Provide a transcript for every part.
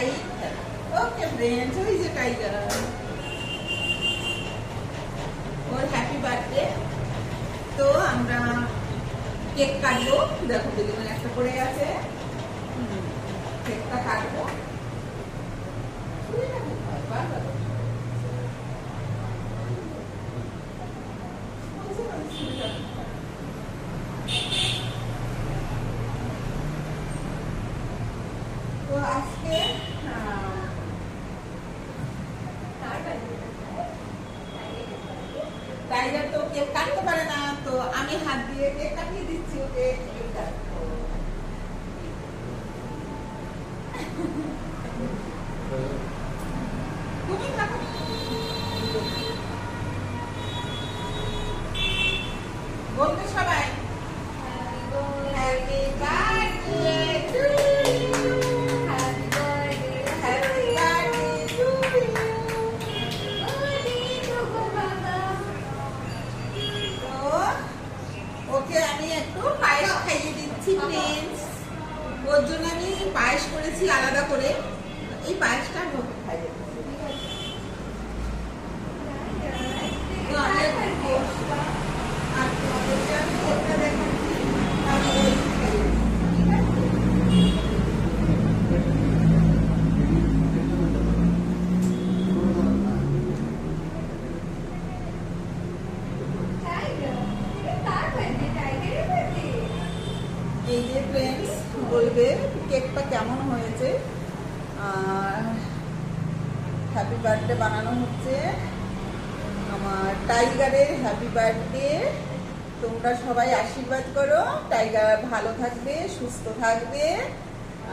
Like. Okay friends, ওই যে tiger, ওর happy birthday. তো আমরা কেক কাটবো, দেখো দুজনে একটা করে আছে, কেকটা কাটবো। তো আজকে টাইগার তো কেক কাটতে পারে না, তো আমি হাত দিয়ে কেক কাটিয়ে দিচ্ছি ওকে। তুমি কাটো। বলবে সবাই happy birthday to you, happy birthday, happy birthday to you. তো ওকে আমি একটু পায়েস খাইয়ে দিচ্ছি ফ্রেন্ডস। ওর জন্য আমি পায়েস করেছি আলাদা করে, এই পায়েসটা আমি ওকে খাইয়ে দিচ্ছি। তো আমি আর তোমাদেরকে আমি কেকটা দেখাচ্ছি, তারপরে ওই খাইয়ে দিচ্ছি, ঠিক আছে? এই যে ফ্রেন্ডস বলবে কেকটা কেমন হয়েছে। হ্যাপি বার্থডে বানানো হচ্ছে আমার টাইগারের, হ্যাপি বার্থডে। তোমরা সবাই আশীর্বাদ করো, টাইগার ভালো থাকবে, সুস্থ থাকবে,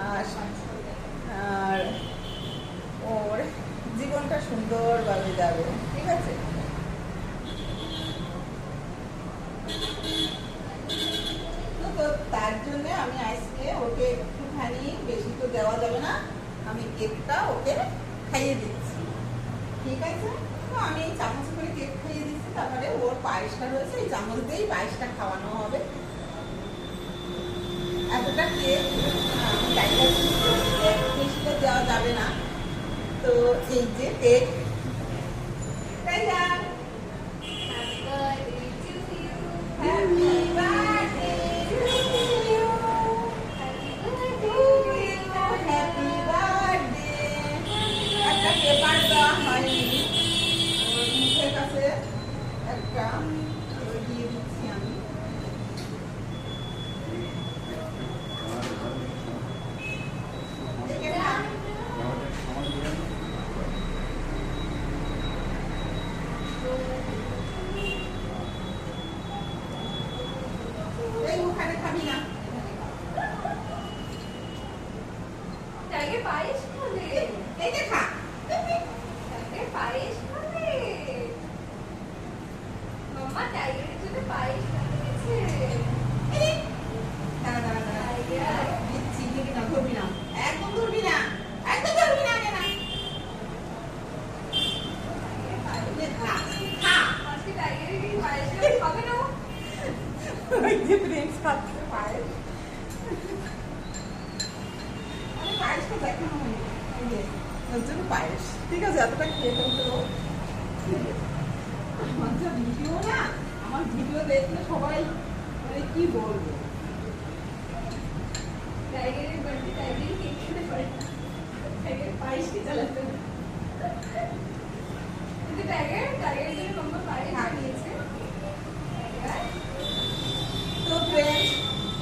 আর ওর জীবনটা সুন্দরভাবে যাবে, ঠিক আছে? তো তার জন্য আমি আজকে ওকে একটুখানি, বেশি তো দেওয়া যাবে না, আমি কেকটা ওকে খাইয়ে দিচ্ছি, ঠিক আছে? তো আমি এই চামচ করে কেক খাইয়ে দিচ্ছি, তারপরে ওর পায়েসটা রয়েছে, এই চামচ দিয়েই পায়েসটা খাওয়ানো হবে। এতটা কেক বেশি তো দেওয়া যাবে না। তো এই যে cake, Tiger happy birthday to you, happy birthday. একটা পেপার দেওয়া হয়নি, ওর মুখের কাছে একটা দিয়ে দিচ্ছি আমি। এই ওখানে খাবি না, টাইগার পায়েস খাবে, এই যে খা। টাইগার পায়েস খাবে। মাম্মা টাইগারের জন্য পায়েস বানিয়েছে। এই, দাঁড়া দাঁড়া দাঁড়া, দিচ্ছি, দিবি না, ধরবি না, একদম ধরবি না, একদম ধরবি না, আগে না। এই যে খা, খা। আজকে টাইগারের কি পায়েস খাবে না? ওই যে প্রিন্স খাচ্ছে পায়েস। আমি পায়েসটা দেখানো হয়নি, এই যে ওর জন্য পায়েস, ঠিক আছে? এতটা খেয়ে ফেলতে হবে। আমার যা ভিডিও না, আমার ভিডিও দেখলে সবাই মানে কি বলবো। টাইগারের বার্থডে টাইগারই কেক খেতে পারে না, টাইগার পায়েস কি চালাতে না। কিন্তু টাইগারের জন্য মাম্মা পায়েস বানিয়েছে। টাইগার তো ফ্রেন্ডস,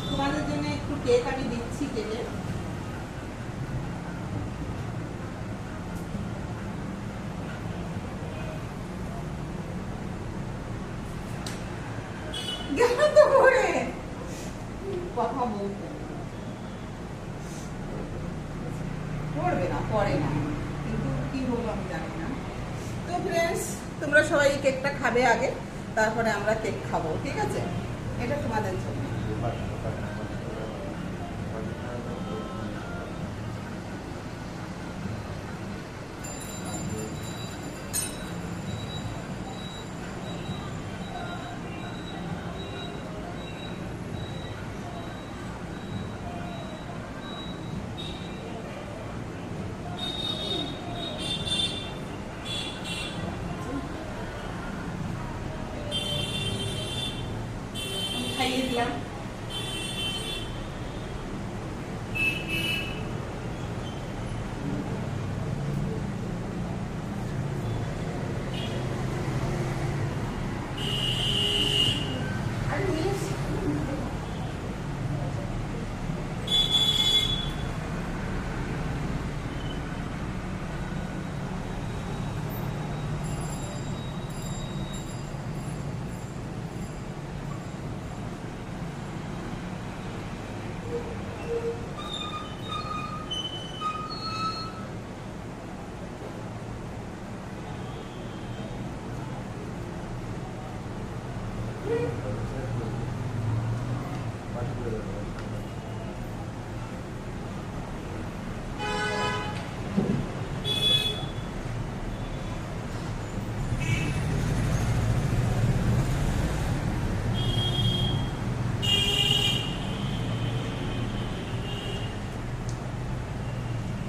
তোমাদের জন্য একটু কেক আমি দিচ্ছি, কেটে। গেল তো ঘুরে, কথা বলতে পড়বে না, পড়ে না, কিন্তু কি হলো আমি জানি না। তো ফ্রেন্ডস, তোমরা সবাই এই কেকটা খাবে আগে, তারপরে আমরা কেক খাবো, ঠিক আছে? এটা তোমাদের জন্য।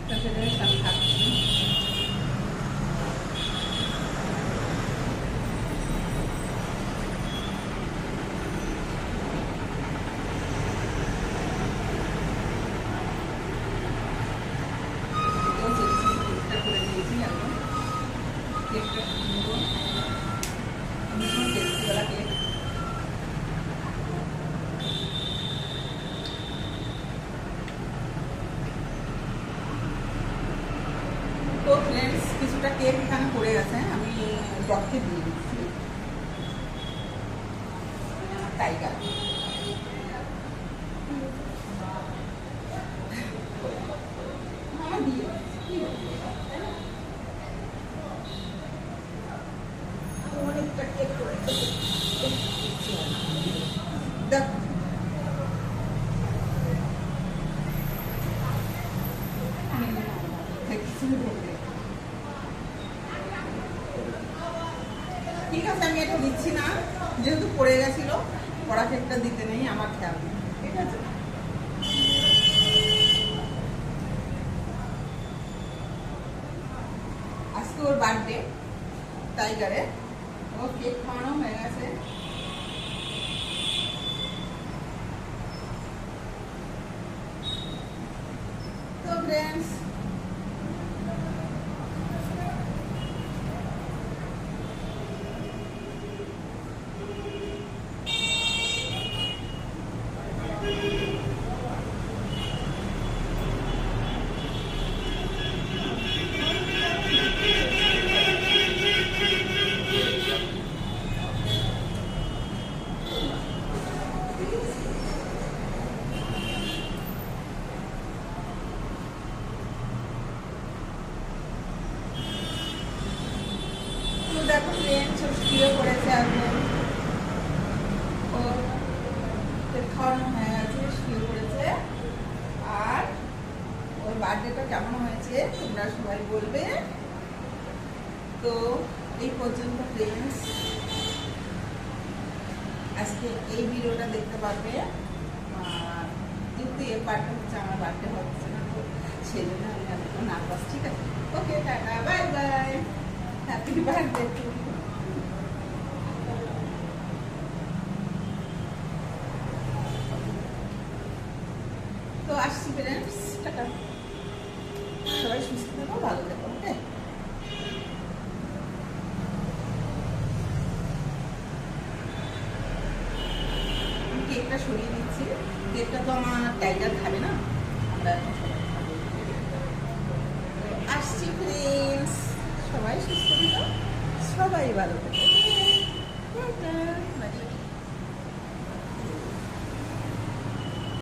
তারপরে আমি খাচ্ছি। কেকটা করে নিয়েছি এখন। কেকটা কিনবো। টেস্টিওয়ালা কেক। তো ফ্রেন্ডস, কিছুটা কেক এখানে পড়ে গেছে, আমি ডগকে দিয়ে দিচ্ছি। আমার টাইগার। আমার দিয়ে দিচ্ছি। কি বলবো? অনেকটা কেক করেছে। দেখো, ঠিক আছে, আমি এটা দিচ্ছি না, যেহেতু পড়ে গেছিল। পড়া কেকটা দিতে নেই, আমার খেয়াল নেই। ঠিক আছে, আজকে ওর বার্থডে, টাইগারে। ও কেক খাওয়ানো হয়ে গেছে। তো ফ্রেন্ডস, তো দেখো ফ্রেন্ডস, ও শুয়ে পড়েছে এখন। ও কেক খাওয়ানো হয়ে গেছে, শুয়ে পড়েছে। আর ওর বার্থডেটা কেমন হয়েছে তোমরা সবাই বলবে। তো এই পর্যন্ত ফ্রেন্ডস, আজকে এই ভিডিওটা দেখতে পারবে। আর কিন্তু এর পার্টটা হচ্ছে আমার বার্থডে হচ্ছে না, তো সেই জন্য আমি একটু নার্ভাস। ঠিক আছে, okay, tata, bye bye, happy birthday to you. তো আসছি ফ্রেন্ডস, টাটা। সবাই সুস্থ থেকো, ভালো থেকো। ওকে, কেকটা সরিয়ে দিচ্ছি। কেকটা তো আমার টাইগার খাবে না, আমরা এখন সবাই খাবো। আসছি ফ্রেন্ডস, সবাই সুস্থ থেকো, সবাই ভালো থেকো। টাটা।